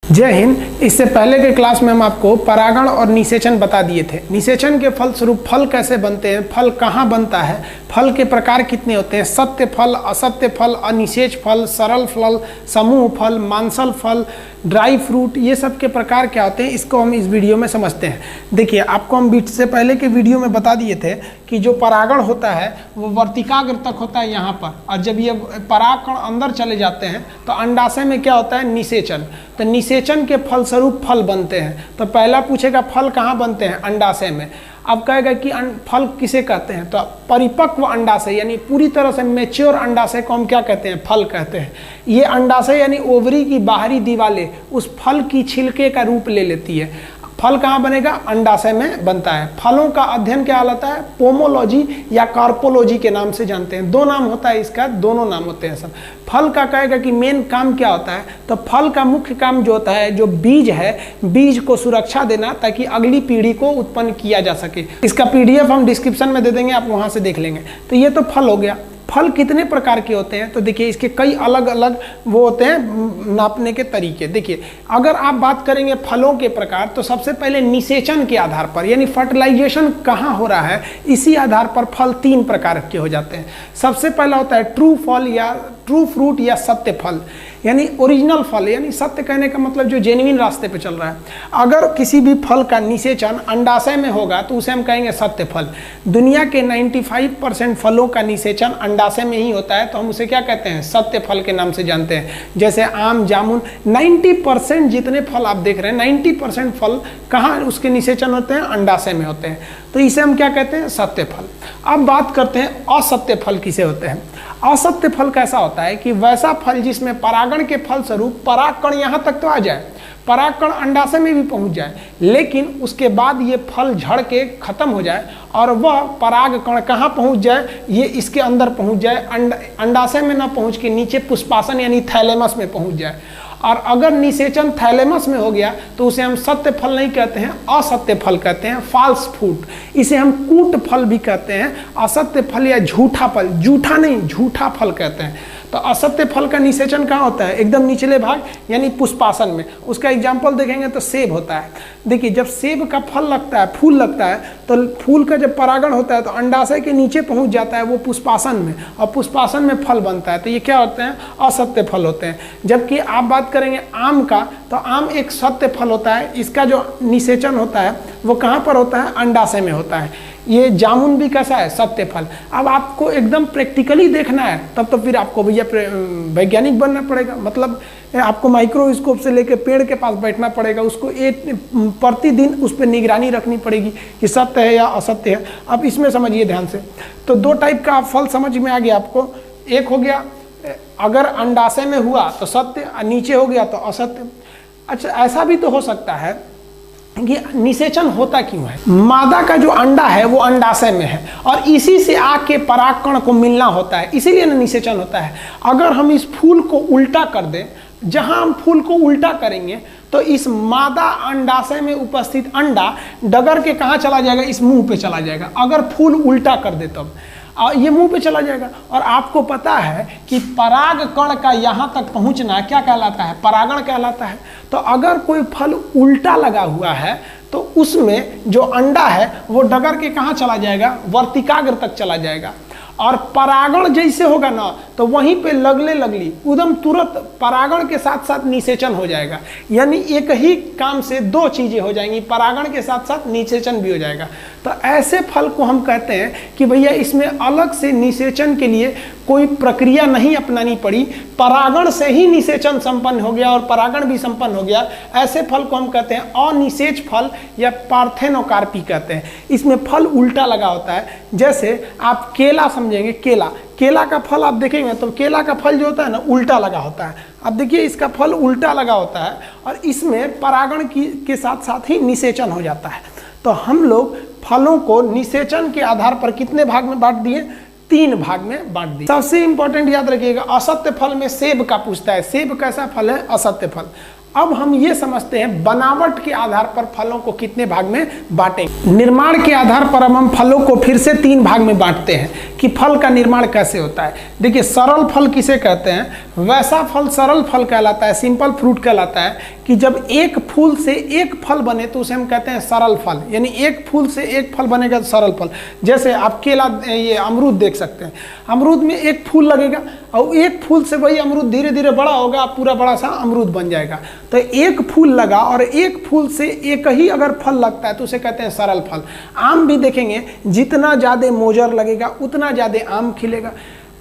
जय हिंद। इससे पहले के क्लास में हम आपको परागण और निषेचन बता दिए थे। निषेचन के फलस्वरूप फल कैसे बनते हैं, फल कहाँ बनता है, फल के प्रकार कितने होते हैं, सत्य फल, असत्य फल, अनिषेच फल, सरल फल, समूह फल, मांसल फल, ड्राई फ्रूट, ये सब के प्रकार क्या होते हैं, इसको हम इस वीडियो में समझते हैं। देखिए, आपको हम बीच से पहले के वीडियो में बता दिए थे कि जो परागण होता है वो वर्तिकाग्र तक होता है यहाँ पर, और जब ये परागकण अंदर चले जाते हैं तो अंडाशय में क्या होता है, निषेचन। तो निषेचन के फलस्वरूप फल बनते हैं। तो पहला पूछेगा फल कहाँ बनते हैं, अंडाशय में। अब कहेगा कि फल किसे कहते हैं, तो परिपक्व अंडाशय यानी पूरी तरह से मैच्योर अंडाशय को हम क्या कहते हैं, फल कहते हैं। ये अंडाशय यानी ओवरी की बाहरी दीवारें उस फल की छिलके का रूप ले लेती है। फल कहाँ बनेगा, अंडाशय में बनता है। फलों का अध्ययन क्या कहलाता है, पोमोलॉजी या कार्पोलॉजी के नाम से जानते हैं। दो नाम होता है इसका, दोनों नाम होते हैं सब। फल का कहेगा कि मेन काम क्या होता है, तो फल का मुख्य काम जो होता है, जो बीज है, बीज को सुरक्षा देना ताकि अगली पीढ़ी को उत्पन्न किया जा सके। इसका PDF हम डिस्क्रिप्शन में दे देंगे, आप वहां से देख लेंगे। तो ये तो फल हो गया। फल कितने प्रकार के होते हैं, तो देखिए इसके कई अलग अलग वो होते हैं नापने के तरीके। देखिए, अगर आप बात करेंगे फलों के प्रकार, तो सबसे पहले निषेचन के आधार पर यानी फर्टिलाइजेशन कहाँ हो रहा है, इसी आधार पर फल 3 प्रकार के हो जाते हैं। सबसे पहला होता है ट्रू फल या ट्रू फ्रूट या सत्य फल, यानी ओरिजिनल फल, यानी सत्य कहने का मतलब जो जेन्युइन रास्ते पे चल रहा है। अगर किसी भी फल का निषेचन अंडाशय में होगा तो उसे हम कहेंगे सत्य फल। दुनिया के 95% फलों का निषेचन अंडाशय में ही होता है, तो हम उसे क्या कहते हैं, सत्य फल के नाम से जानते हैं। जैसे आम, जामुन, 90% जितने फल आप देख रहे हैं, 90% फल कहाँ उसके निषेचन होते हैं, अंडाशय में होते हैं। तो इसे हम क्या कहते हैं, सत्य फल। अब बात करते हैं असत्य फल किसे होते हैं। असत्य फल कैसा होता है कि वैसा फल जिसमें परागण के फलस्वरूप परागकण यहाँ तक तो आ जाए, परागकण अंडाशय में भी पहुंच जाए, लेकिन उसके बाद ये फल झड़ के खत्म हो जाए और वह परागकण कहाँ पहुंच जाए, ये इसके अंदर पहुंच जाए, अंडाशय में ना पहुंच के नीचे पुष्पासन यानी थैलेमस में पहुंच जाए। और अगर निषेचन थैलेमस में हो गया तो उसे हम सत्य फल नहीं कहते हैं, असत्य फल कहते हैं, फॉल्स फ्रूट। इसे हम कूट फल भी कहते हैं, असत्य फल या झूठा फल, झूठा नहीं झूठा फल कहते हैं। तो असत्य फल का निषेचन कहाँ होता है, एकदम निचले भाग यानी पुष्पासन में। उसका एग्जाम्पल देखेंगे तो सेब होता है। देखिए, जब सेब का फल लगता है, फूल लगता है, तो फूल का जब परागण होता है तो अंडाशय के नीचे पहुंच जाता है वो पुष्पासन में, और पुष्पासन में फल बनता है। तो ये क्या होते हैं, असत्य फल होते हैं। जबकि आप बात करेंगे आम का, तो आम एक सत्य फल होता है। इसका जो निषेचन होता है वो कहाँ पर होता है, अंडाशय में होता है। ये जामुन भी कैसा है, सत्य फल। अब आपको एकदम प्रैक्टिकली देखना है, तब तो फिर आपको भैया वैज्ञानिक बनना पड़ेगा। मतलब आपको माइक्रोस्कोप से लेकर पेड़ के पास बैठना पड़ेगा, उसको प्रतिदिन उस पर निगरानी रखनी पड़ेगी कि सत्य है या असत्य है। अब इसमें समझिए ध्यान से, तो 2 टाइप का फल समझ में आ गया आपको। एक हो गया अगर अंडाशय में हुआ तो सत्य, नीचे हो गया तो असत्य। अच्छा, ऐसा भी तो हो सकता है कि निषेचन होता क्यों है, मादा का जो अंडा है वो अंडाशय में है और इसी से आके परागकण को मिलना होता है, इसीलिए ना निषेचन होता है। अगर हम इस फूल को उल्टा कर दें, जहां हम फूल को उल्टा करेंगे तो इस मादा अंडाशय में उपस्थित अंडा डगर के कहाँ चला जाएगा, इस मुंह पे चला जाएगा। अगर फूल उल्टा कर दे तब ये मुंह पे चला जाएगा। और आपको पता है कि परागकण का यहाँ तक पहुँचना क्या कहलाता है, परागण कहलाता है। तो अगर कोई फल उल्टा लगा हुआ है तो उसमें जो अंडा है वो डगर के कहाँ चला जाएगा, वर्तिकाग्र तक चला जाएगा। और परागण जैसे होगा ना, तो वहीं पे लगली उदम तुरंत परागण के साथ साथ निषेचन हो जाएगा। यानी एक ही काम से 2 चीजें हो जाएंगी, परागण के साथ साथ निषेचन भी हो जाएगा। तो ऐसे फल को हम कहते हैं कि भैया इसमें अलग से निषेचन के लिए कोई प्रक्रिया नहीं अपनानी पड़ी, परागण से ही निषेचन संपन्न हो गया और परागण भी संपन्न हो गया। ऐसे फल को हम कहते हैं अनिषेच फल या पार्थेनोकार्पी कहते हैं। इसमें फल उल्टा लगा होता है। जैसे आप केला समझेंगे, केला का फल आप देखेंगे तो केला का फल जो होता है ना, उल्टा लगा होता है। अब देखिए, इसका फल उल्टा लगा होता है और इसमें परागण के साथ साथ ही निषेचन हो जाता है। तो हम लोग फलों को निषेचन के आधार पर कितने भाग में बांट दिए, 3 भाग में बांट दिए। सबसे इंपॉर्टेंट याद रखिएगा, असत्य फल में सेब का पूछता है। सेब कैसा फल है, असत्य फल। अब हम ये समझते हैं बनावट के आधार पर फलों को कितने भाग में बांटेंगे। निर्माण के आधार पर हम फलों को फिर से 3 भाग में बांटते हैं कि फल का निर्माण कैसे होता है। देखिए, सरल फल किसे कहते हैं? वैसा फल सरल फल कहलाता है, सिंपल फ्रूट कहलाता है कि जब एक फूल से एक फल बने तो उसे हम कहते हैं सरल फल, यानी एक फूल से एक फल बनेगा तो सरल फल। जैसे आप केला, ये अमरूद देख सकते हैं, अमरूद में एक फूल लगेगा और एक फूल से वही अमरूद धीरे धीरे बड़ा होगा, पूरा बड़ा सा अमरूद बन जाएगा। तो एक फूल लगा और एक फूल से एक ही अगर फल लगता है तो उसे कहते हैं सरल फल। आम भी देखेंगे, जितना ज़्यादा मोजर लगेगा उतना ज़्यादा आम खिलेगा,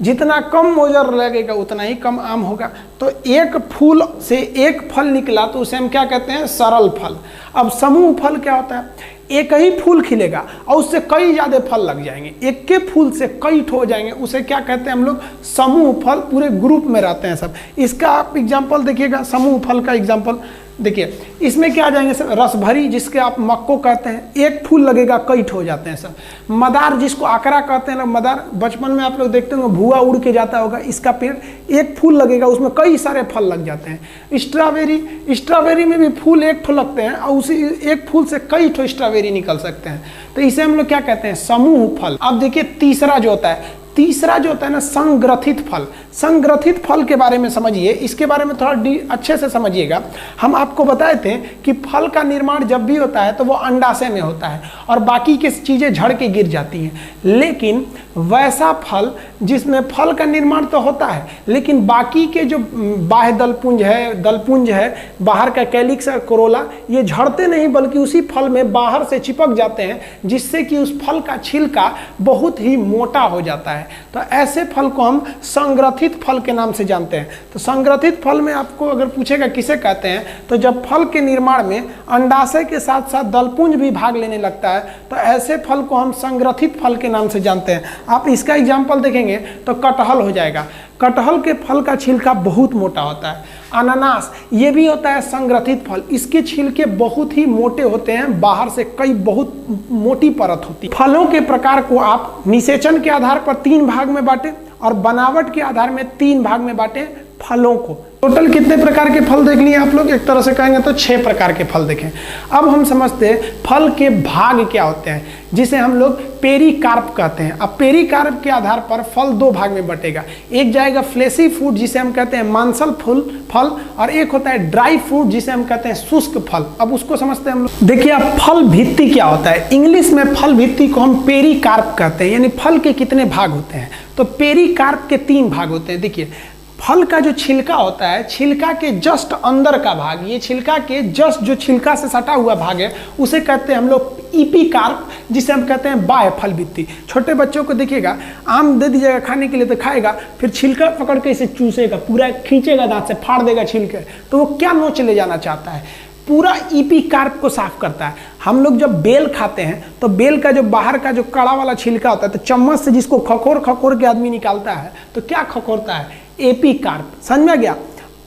जितना कम मोजर लगेगा उतना ही कम आम होगा। तो एक फूल से एक फल निकला तो उसे हम क्या कहते हैं? सरल फल। अब समूह फल क्या होता है? एक ही फूल खिलेगा और उससे कई ज़्यादा फल लग जाएंगे, एक के फूल से कई ठो हो जाएंगे, उसे क्या कहते हैं हम लोग? समूह फल। पूरे ग्रुप में रहते हैं सब। इसका आप एग्जाम्पल देखिएगा, समूह फल का एग्जाम्पल देखिए, इसमें क्या आ जाएंगे सब? रस भरी, जिसके आप मक्को कहते हैं, एक फूल लगेगा कई ठो हो जाते हैं सब। मदार, जिसको आकरा कहते हैं ना, मदार बचपन में आप लोग देखते होंगे, भुआ उड़ के जाता होगा, इसका पेड़ एक फूल लगेगा उसमें कई सारे फल लग जाते हैं। स्ट्रॉबेरी, स्ट्रॉबेरी में भी फूल एक ठो लगते हैं और उसी एक फूल से कई ठो स्ट्रॉबेरी निकल सकते हैं। तो इसे हम लोग क्या कहते हैं? समूह फल। अब देखिए, तीसरा जो होता है ना, संग्रथित फल। संग्रथित फल के बारे में समझिए, इसके बारे में थोड़ा अच्छे से समझिएगा। हम आपको बताए थे कि फल का निर्माण जब भी होता है तो वो अंडाशय में होता है और बाकी की चीज़ें झड़ के गिर जाती हैं। लेकिन वैसा फल जिसमें फल का निर्माण तो होता है लेकिन बाकी के जो बाह्य दलपुंज है, बाहर का कैलिक्स और कोरोला, ये झड़ते नहीं बल्कि उसी फल में बाहर से चिपक जाते हैं, जिससे कि उस फल का छिलका बहुत ही मोटा हो जाता है। तो ऐसे फल को हम संग्रथित फल के नाम से जानते हैं। तो संग्रथित फल में आपको अगर पूछेगा किसे कहते हैं, तो जब फल के निर्माण में अंडाशय के साथ साथ दलपुंज भी भाग लेने लगता है तो ऐसे फल को हम संग्रथित फल के नाम से जानते हैं। आप इसका एग्जाम्पल देखेंगे तो कटहल हो जाएगा। कटहल के फल का छिलका बहुत मोटा होता है। अनानास, ये भी होता है संग्रथित फल, इसके छिलके बहुत ही मोटे होते हैं, बाहर से कई बहुत मोटी परत होती है। फलों के प्रकार को आप निषेचन के आधार पर 3 भाग में बांटे और बनावट के आधार में 3 भाग में बांटे फलों को। टोटल कितने प्रकार के फल देख लिए आप लोग? एक तरह से कहेंगे तो 6 प्रकार के फल देखें। अब हम समझते हैं फल के भाग क्या होते हैं, जिसे हम लोग पेरिकार्प कहते हैं। अब पेरिकार्प के आधार पर फल 2 भाग में बटेगा। एक जाएगा फ्लेशी फ्रूट, जिसे हम कहते हैं मांसल फल, और एक होता है ड्राई फ्रूट, जिसे हम कहते हैं शुष्क फल। अब उसको समझते हैं हम लोग। देखिए, अब फल भित्ति क्या होता है? इंग्लिश में फल भित्ति को हम पेरिकार्प कहते हैं, यानी फल के कितने भाग होते हैं? तो पेरिकार्प के 3 भाग होते हैं। देखिए, फल का जो छिलका होता है, छिलका के जस्ट अंदर का भाग, ये छिलका के जस्ट जो छिलका से सटा हुआ भाग है, उसे कहते हैं हम लोग इपिकार्प, जिसे हम कहते हैं बाह्य फल भित्ति। छोटे बच्चों को देखिएगा, आम दे दीजिएगा खाने के लिए तो खाएगा, फिर छिलका पकड़ के इसे चूसेगा, पूरा खींचेगा, दांत से फाड़ देगा छिलके। तो वो क्या नोच ले जाना चाहता है? पूरा इपिकार्प को साफ करता है। हम लोग जब बेल खाते हैं तो बेल का जो बाहर का जो कड़ा वाला छिलका होता है, तो चम्मच से जिसको खखोर के आदमी निकालता है तो क्या खखोरता है? एपिकार्प। समझ में गया?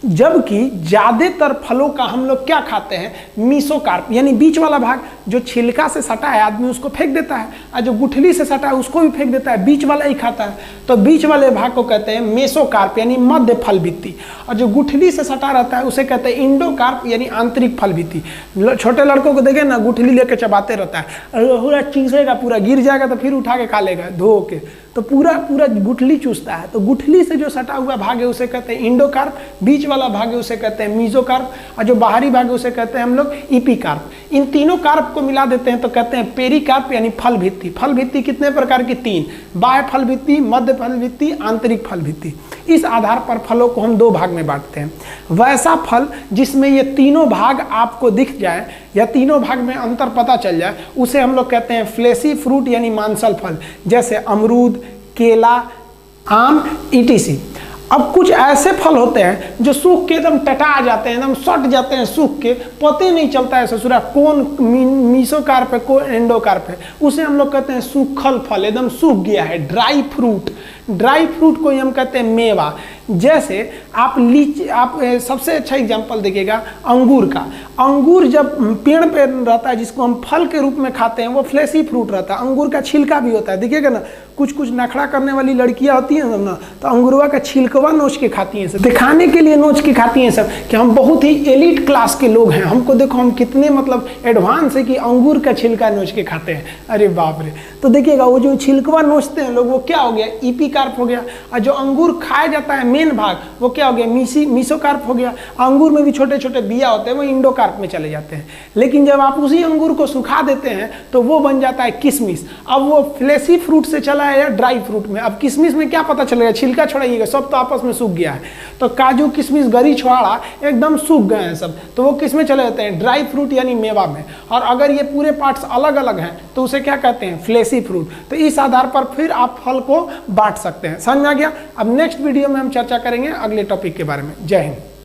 जबकि ज्यादातर फलों का हम लोग क्या खाते हैं? मीसोकार्प, यानी बीच वाला भाग जो छिलका से सटा है आदमी उसको फेंक देता है, और जो गुठली से सटा है उसको भी फेंक देता है, बीच वाला ही खाता है। तो बीच वाले भाग को कहते हैं मेसोकार्प, यानी मध्य फल भित्ति, और जो गुठली से सटा रहता है उसे कहते हैं इंडोकार्प, यानी आंतरिक फल भित्ति। छोटे लड़कों को देखे ना, गुठली लेके चबाते रहता है, पूरा चूसेगा, पूरा गिर जाएगा तो फिर उठा के खा लेगा धो के, तो पूरा गुठली चूसता है। तो गुठली से जो सटा हुआ भाग है उसे कहते हैं इंडोकार्प, बीच वाला भाग है उसे कहते हैं मीजोकार्प, और जो बाहरी भाग है उसे कहते हैं हम लोग इपिकार्प। इन तीनों कार्प को मिला देते हैं तो कहते हैं पेरिकार्प, यानी फल भित्ति। फल भित्ति कितने प्रकार की? 3, बाह्य फल भित्ति, मध्य फल भित्ति, आंतरिक फल भित्ति। इस आधार पर फलों को हम 2 भाग में बांटते हैं। वैसा फल जिसमें ये तीनों भाग आपको दिख जाए या तीनों भाग में अंतर पता चल जाए, उसे हम लोग कहते हैं फ्लेशी फ्रूट, यानी मांसल फल, जैसे अमरूद, केला, आम, ईटीसी। अब कुछ ऐसे फल होते हैं जो सूख के एकदम टटा जाते हैं, एकदम सट जाते हैं, सूख के पता नहीं चलता है ससुरा कौन मीसोकार्प है कौन एंडोकार्प है, उसे हम लोग कहते हैं सूखल फल, एकदम सूख गया है, ड्राई फ्रूट। ड्राई फ्रूट को ही हम कहते हैं मेवा। जैसे आप सबसे अच्छा एग्जांपल देखिएगा अंगूर का। अंगूर जब पेड़ पे रहता है, जिसको हम फल के रूप में खाते हैं, वो फ्लेशी फ्रूट रहता है। अंगूर का छिलका भी होता है, देखिएगा ना, कुछ कुछ नखड़ा करने वाली लड़कियां होती हैं सब ना, तो अंगूरवा का छिलकवा नोच के खाती हैं सब, दिखाने के लिए नोच के खाती हैं सब कि हम बहुत ही एलिट क्लास के लोग हैं, हमको देखो हम कितने मतलब एडवांस है कि अंगूर का छिलका नोच के खाते हैं। अरे बाप रे। तो देखिएगा वो जो छिलकवा नोचते हैं लोग, वो क्या हो गया, ईपीकार्प हो गया। और जो अंगूर खाया जाता है मेन भाग, वो क्या हो गया, मीसोकार्प हो गया। अंगूर में भी छोटे छोटे बिया होते हैं, वो इंडोकार्प में चले जाते हैं। लेकिन जब आप उसी अंगूर को सुखा देते हैं तो वो बन जाता है किशमिश। अब वो फ्लेशी फ्रूट से चला है या ड्राई फ्रूट में। अब किशमिश में क्या पता चलेगा, छिलका छोड़ाइएगा, सब तो आपस में सूख गया है। तो काजू किशमिश गरी छुआड़ा एकदम सूख गए हैं सब, तो वो किस में चले जाते हैं, ड्राई फ्रूट यानी मेवा में। और अगर ये पूरे पार्ट्स अलग अलग हैं तो उसे क्या कहते हैं, फ्लेशी फ्रूट। तो इस आधार पर फिर आप फल को बांट सकते हैं। समझ में आ गया। अब नेक्स्ट वीडियो में हम चर्चा करेंगे अगले टॉपिक के बारे में। जय हिंद।